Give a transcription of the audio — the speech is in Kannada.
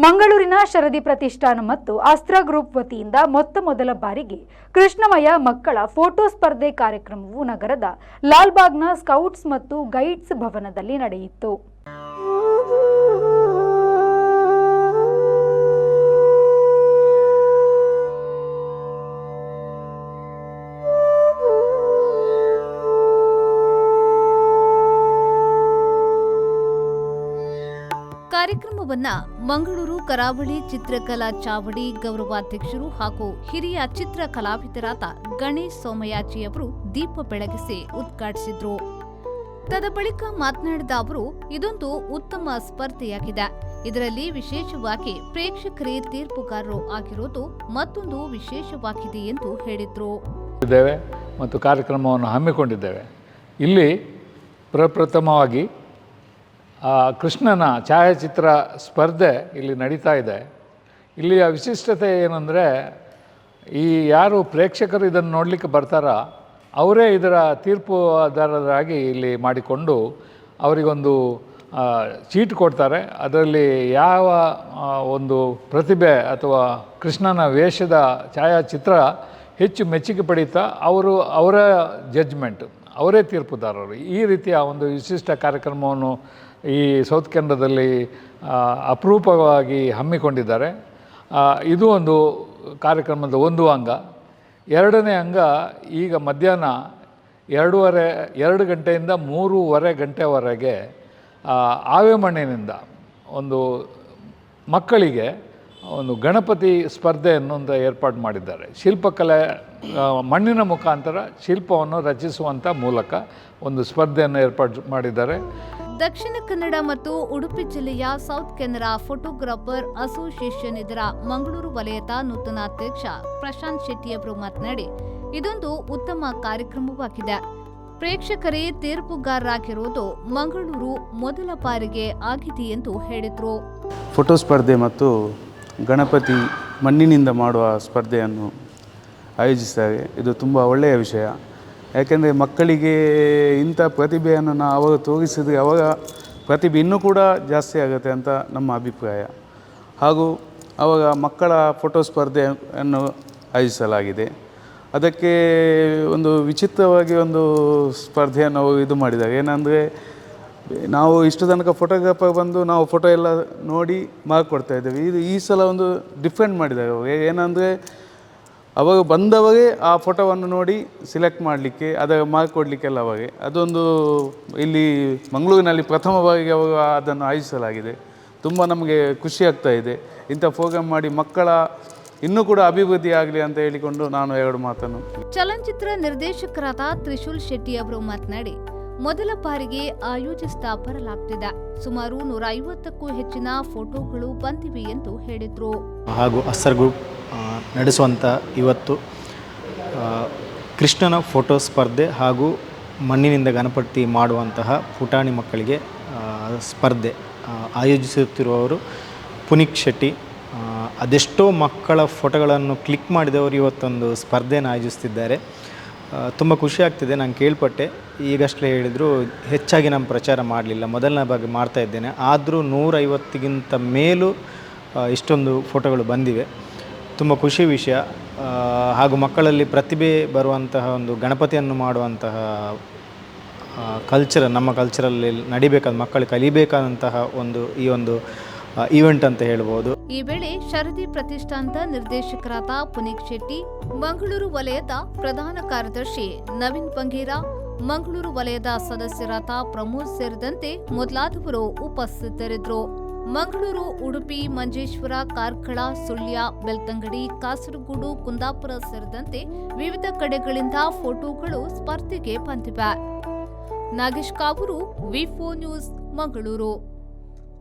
ಮಂಗಳೂರಿನ ಶರದಿ ಪ್ರತಿಷ್ಠಾನ ಮತ್ತು ಅಸ್ತ್ರ ಗ್ರೂಪ್ ವತಿಯಿಂದ ಮೊದಲ ಬಾರಿಗೆ ಕೃಷ್ಣಮಯ ಮಕ್ಕಳ ಫೋಟೋ ಸ್ಪರ್ಧೆ ಕಾರ್ಯಕ್ರಮವು ನಗರದ ಲಾಲ್ಬಾಗ್ನ ಸ್ಕೌಟ್ಸ್ ಮತ್ತು ಗೈಡ್ಸ್ ಭವನದಲ್ಲಿ ನಡೆಯಿತು. ಕಾರ್ಯಕ್ರಮವನ್ನ ಮಂಗಳೂರು ಕರಾವಳಿ ಚಿತ್ರಕಲಾ ಚಾವಡಿ ಗೌರವಾಧ್ಯಕ್ಷರು ಹಾಗೂ ಹಿರಿಯ ಚಿತ್ರ ಕಲಾವಿದರಾದ ಗಣೇಶ್ ಸೋಮಯಾಜಿಯವರು ದೀಪ ಬೆಳಗಿಸಿ ಉದ್ಘಾಟಿಸಿದ್ರು. ತದಬಳಿಕ ಮಾತನಾಡಿದ ಅವರು, ಇದೊಂದು ಉತ್ತಮ ಸ್ಪರ್ಧೆಯಾಗಿದೆ. ಇದರಲ್ಲಿ ವಿಶೇಷವಾಗಿ ಪ್ರೇಕ್ಷಕರೇ ತೀರ್ಪುಗಾರರು ಆಗಿರುವುದು ಮತ್ತೊಂದು ವಿಶೇಷವಾಗಿದೆ ಎಂದು ಹೇಳಿದ್ರು. ಮತ್ತು ಕಾರ್ಯಕ್ರಮವನ್ನು ಹಮ್ಮಿಕೊಂಡಿದ್ದೇವೆ. ಇಲ್ಲಿ ಪ್ರಪ್ರಥಮವಾಗಿ ಕೃಷ್ಣನ ಛಾಯಾಚಿತ್ರ ಸ್ಪರ್ಧೆ ಇಲ್ಲಿ ನಡೀತಾ ಇದೆ. ಇಲ್ಲಿಯ ವಿಶಿಷ್ಟತೆ ಏನಂದರೆ, ಈ ಯಾರು ಪ್ರೇಕ್ಷಕರು ಇದನ್ನು ನೋಡಲಿಕ್ಕೆ ಬರ್ತಾರೋ ಅವರೇ ಇದರ ತೀರ್ಪುದಾರರಾಗಿ ಇಲ್ಲಿ ಮಾಡಿಕೊಂಡು ಅವರಿಗೊಂದು ಚೀಟ್ ಕೊಡ್ತಾರೆ. ಅದರಲ್ಲಿ ಯಾವ ಒಂದು ಪ್ರತಿಭೆ ಅಥವಾ ಕೃಷ್ಣನ ವೇಷದ ಛಾಯಾಚಿತ್ರ ಹೆಚ್ಚು ಮೆಚ್ಚುಗೆ ಪಡೀತಾ ಅವರ ಜಡ್ಜ್ಮೆಂಟ್, ಅವರೇ ತೀರ್ಪುದಾರರು. ಈ ರೀತಿಯ ಒಂದು ವಿಶಿಷ್ಟ ಕಾರ್ಯಕ್ರಮವನ್ನು ಈ ಸೌತ್ ಕೆನಡಾದಲ್ಲಿ ಅಪರೂಪವಾಗಿ ಹಮ್ಮಿಕೊಂಡಿದ್ದಾರೆ. ಇದು ಒಂದು ಕಾರ್ಯಕ್ರಮದ ಒಂದು ಅಂಗ. ಎರಡನೇ ಅಂಗ, ಈಗ ಮಧ್ಯಾಹ್ನ 2 ಗಂಟೆಯಿಂದ 3:30 ಗಂಟೆವರೆಗೆ ಆವೆಮಣ್ಣಿನಿಂದ ಒಂದು ಮಕ್ಕಳಿಗೆ ಒಂದು ಗಣಪತಿ ಸ್ಪರ್ಧೆಯನ್ನು ಏರ್ಪಾಡು ಮಾಡಿದ್ದಾರೆ. ಶಿಲ್ಪಕಲೆ, ಮಣ್ಣಿನ ಮುಖಾಂತರ ಶಿಲ್ಪವನ್ನು ರಚಿಸುವಂಥ ಮೂಲಕ ಒಂದು ಸ್ಪರ್ಧೆಯನ್ನು ಏರ್ಪಾಡು ಮಾಡಿದ್ದಾರೆ. ದಕ್ಷಿಣ ಕನ್ನಡ ಮತ್ತು ಉಡುಪಿ ಜಿಲ್ಲೆಯ ಸೌತ್ ಕೆನರಾ ಫೋಟೋಗ್ರಾಫರ್ ಅಸೋಸಿಯೇಷನ್ ಇದರ ಮಂಗಳೂರು ವಲಯದ ನೂತನ ಅಧ್ಯಕ್ಷ ಪ್ರಶಾಂತ್ ಶೆಟ್ಟಿಯವರು ಮಾತನಾಡಿ, ಇದೊಂದು ಉತ್ತಮ ಕಾರ್ಯಕ್ರಮವಾಗಿದೆ. ಪ್ರೇಕ್ಷಕರೇ ತೀರ್ಪುಗಾರರಾಗಿರುವುದು ಮಂಗಳೂರು ಮೊದಲ ಬಾರಿಗೆ ಆಗಿದೆ ಎಂದು ಹೇಳಿದರು. ಫೋಟೋ ಸ್ಪರ್ಧೆ ಮತ್ತು ಗಣಪತಿ ಮಣ್ಣಿನಿಂದ ಮಾಡುವ ಸ್ಪರ್ಧೆಯನ್ನು ಆಯೋಜಿಸಿದ್ದಾರೆ. ಇದು ತುಂಬ ಒಳ್ಳೆಯ ವಿಷಯ. ಯಾಕೆಂದರೆ ಮಕ್ಕಳಿಗೆ ಇಂಥ ಪ್ರತಿಭೆಯನ್ನು ನಾವು ಅವಾಗ ತೋರಿಸಿದರೆ ಅವಾಗ ಪ್ರತಿಭೆ ಇನ್ನೂ ಕೂಡ ಜಾಸ್ತಿ ಆಗುತ್ತೆ ಅಂತ ನಮ್ಮ ಅಭಿಪ್ರಾಯ. ಹಾಗೂ ಆವಾಗ ಮಕ್ಕಳ ಫೋಟೋ ಸ್ಪರ್ಧೆಯನ್ನು ಆಯೋಜಿಸಲಾಗಿದೆ. ಅದಕ್ಕೆ ಒಂದು ವಿಚಿತ್ರವಾಗಿ ಒಂದು ಸ್ಪರ್ಧೆಯನ್ನು ಅವರು ಇದು ಮಾಡಿದ್ದಾರೆ. ಏನಂದರೆ, ನಾವು ಇಷ್ಟು ತನಕ ಫೋಟೋಗ್ರಾಫರ್ ಬಂದು ನಾವು ಫೋಟೋ ಎಲ್ಲ ನೋಡಿ ಮಾರ್ಕ್ ಕೊಡ್ತಾ ಇದ್ದೇವೆ. ಈ ಸಲ ಒಂದು ಡಿಫ್ರೆಂಟ್ ಮಾಡಿದ್ದಾರೆ ಅವರು. ಏನಂದರೆ, ಅವಾಗ ಬಂದವರೇ ಆ ಫೋಟೋವನ್ನು ನೋಡಿ ಸಿಲೆಕ್ಟ್ ಮಾಡಲಿಕ್ಕೆ, ಅದರ ಮಾರ್ಕ್ ಕೊಡಲಿಕ್ಕೆಲ್ಲ ಅವಾಗೆ. ಅದೊಂದು ಇಲ್ಲಿ ಮಂಗಳೂರಿನಲ್ಲಿ ಪ್ರಥಮ ಬಾರಿಗೆ ಅವರು ಅದನ್ನು ಆಯೋಜಿಸಲಾಗಿದೆ. ತುಂಬ ನಮಗೆ ಖುಷಿ ಆಗ್ತಾ ಇದೆ. ಇಂಥ ಪ್ರೋಗ್ರಾಮ್ ಮಾಡಿ ಮಕ್ಕಳ ಇನ್ನೂ ಕೂಡ ಅಭಿವೃದ್ಧಿ ಆಗಲಿ ಅಂತ ಹೇಳಿಕೊಂಡು ನಾನು 2 ಮಾತನ್ನು. ಚಲನಚಿತ್ರ ನಿರ್ದೇಶಕರಾದ ತ್ರಿಶೂಲ್ ಶೆಟ್ಟಿ ಅವರು ಮಾತನಾಡಿ, ಮೊದಲ ಬಾರಿಗೆ ಆಯೋಜಿಸ್ತಾ ಬರಲಾಗ್ತಿದೆ. ಸುಮಾರು 150ಕ್ಕೂ ಹೆಚ್ಚಿನ ಫೋಟೋಗಳು ಬಂದಿವೆ ಎಂದು ಹೇಳಿದರು. ಹಾಗೂ ಅಸ್ತ್ರ ಗ್ರೂಪ್ ನಡೆಸುವಂಥ ಇವತ್ತು ಕೃಷ್ಣನ ಫೋಟೋ ಸ್ಪರ್ಧೆ ಹಾಗೂ ಮಣ್ಣಿನಿಂದ ಗಣಪತಿ ಮಾಡುವಂತಹ ಪುಟಾಣಿ ಮಕ್ಕಳಿಗೆ ಸ್ಪರ್ಧೆ ಆಯೋಜಿಸುತ್ತಿರುವವರು ಪುನೀತ್ ಶೆಟ್ಟಿ. ಅದೆಷ್ಟೋ ಮಕ್ಕಳ ಫೋಟೋಗಳನ್ನು ಕ್ಲಿಕ್ ಮಾಡಿದವರು ಇವತ್ತೊಂದು ಸ್ಪರ್ಧೆಯನ್ನು ಆಯೋಜಿಸ್ತಿದ್ದಾರೆ. ತುಂಬ ಖುಷಿ ಆಗ್ತಿದೆ. ನಾನು ಕೇಳ್ಪಟ್ಟೆ, ಈಗಷ್ಟೇ ಹೇಳಿದರು, ಹೆಚ್ಚಾಗಿ ನಾನು ಪ್ರಚಾರ ಮಾಡಲಿಲ್ಲ, ಮೊದಲನೇ ಬಾರಿ ಮಾಡ್ತಾ ಇದ್ದೇನೆ. ಆದರೂ 150ಗಿಂತ ಮೇಲೂ ಇಷ್ಟೊಂದು ಫೋಟೋಗಳು ಬಂದಿವೆ. ತುಂಬ ಖುಷಿ ವಿಷಯ. ಹಾಗೂ ಮಕ್ಕಳಲ್ಲಿ ಪ್ರತಿಭೆ ಬರುವಂತಹ ಒಂದು ಗಣಪತಿಯನ್ನು ಮಾಡುವಂತಹ ಕಲ್ಚರ್ ನಮ್ಮ ಕಲ್ಚರಲ್ಲಿ ನಡಿಬೇಕಾದ, ಮಕ್ಕಳು ಕಲಿಬೇಕಾದಂತಹ ಈ ಒಂದು ಈವೆಂಟ್ ಅಂತ ಹೇಳ್ಬೋದು. ಈ ವೇಳೆ ಶರದಿ ಪ್ರತಿಷ್ಠಾನದ ನಿರ್ದೇಶಕರಾದ ಪುನೀತ್ ಶೆಟ್ಟಿ, ಮಂಗಳೂರು ವಲಯದ ಪ್ರಧಾನ ಕಾರ್ಯದರ್ಶಿ ನವೀನ್ ಬಂಗೇರ, ಮಂಗಳೂರು ವಲಯದ ಸದಸ್ಯರಾದ ಪ್ರಮೋದ್ ಸೇರಿದಂತೆ ಮೊದಲಾದವರು ಉಪಸ್ಥಿತರಿದ್ದರು. ಮಂಗಳೂರು, ಉಡುಪಿ, ಮಂಜೇಶ್ವರ, ಕಾರ್ಕಳ, ಸುಳ್ಯ, ಬೆಳ್ತಂಗಡಿ, ಕಾಸರಗೋಡು, ಕುಂದಾಪುರ ಸೇರಿದಂತೆ ವಿವಿಧ ಕಡೆಗಳಿಂದ ಫೋಟೋಗಳು ಸ್ಪರ್ಧೆಗೆ ಬಂದಿವೆ. ನಾಗೇಶ್ ಕಾವೂರು, ವಿ4 ನ್ಯೂಸ್, ಮಂಗಳೂರು.